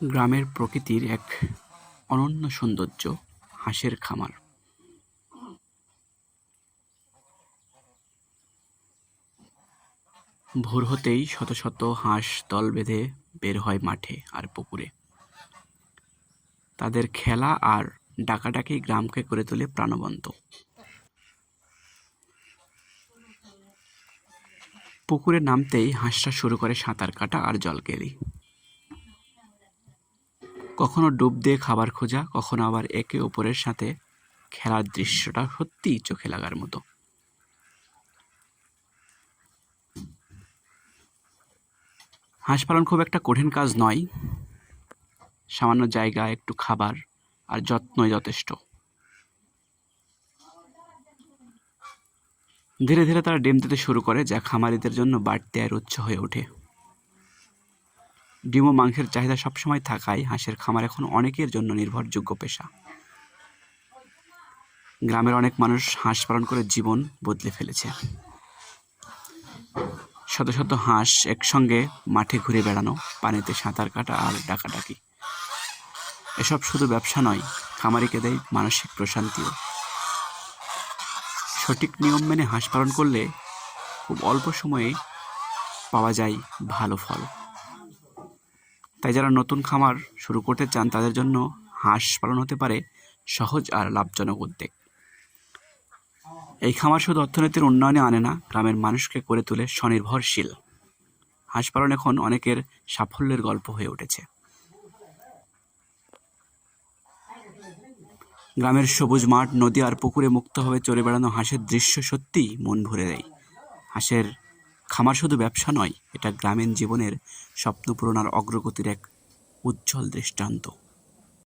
গ্রামের প্রকৃতির এক অনন্য সৌন্দর্য হাঁসের খামার। ভোর হতেই শত শত হাঁস দল বেঁধে বের হয় মাঠে আর পুকুরে। তাদের খেলা আর ডাকাডাকি গ্রামকে করে তোলে প্রাণবন্ত। পুকুরে নামতেই হাঁসরা শুরু করে সাঁতার কাটা আর জলকেলি। কখনো ডুব দিয়ে খাবার খোঁজা, কখনো আবার একে অপরের সাথে খেলার দৃশ্যটা সত্যিই চোখে লাগার মতো। হাঁস পালন খুব একটা কঠিন কাজ নয়। সামান্য জায়গা, একটু খাবার আর যত্নই যথেষ্ট। ধীরে ধীরে তারা ডিম দিতে শুরু করে, যা খামারিদের জন্য বাড়তি আয়ের উৎস হয়ে ওঠে। ডিম ও মাংসের চাহিদা সবসময় থাকায় হাঁসের খামার এখন অনেকের জন্য নির্ভরযোগ্য পেশা। গ্রামের অনেক মানুষ হাঁস পালন করে জীবন বদলে ফেলেছে। শত শত হাঁস একসঙ্গে মাঠে ঘুরে বেড়ানো, পানিতে সাঁতার কাটা আর ডাকাডাকি, এসব শুধু ব্যবসা নয়, খামারিকে দেয় মানসিক প্রশান্তিও। সঠিক নিয়ম মেনে হাঁস পালন করলে খুব অল্প সময়ে পাওয়া যায় ভালো ফল। তাই যারা নতুন খামার শুরু করতে চান, তাদের জন্য হাঁস পালন হতে পারে সহজ আর লাভজনক উদ্যোগ। এই খামার শুধু অর্থনীতির উন্নয়নে আনে না, গ্রামের মানুষকে করে তোলে স্বনির্ভরশীল। হাঁস পালন এখন অনেকের সাফল্যের গল্প হয়ে উঠেছে। গ্রামের সবুজ মাঠ, নদী আর পুকুরে মুক্তভাবে চড়ে বেড়ানো হাঁসের দৃশ্য সত্যিই মন ভরে দেয়। হাঁসের খামার শুধু ব্যবসা নয়, এটা গ্রামীণ জীবনের স্বপ্ন পূরণ আর অগ্রগতির এক উজ্জ্বল দৃষ্টান্ত।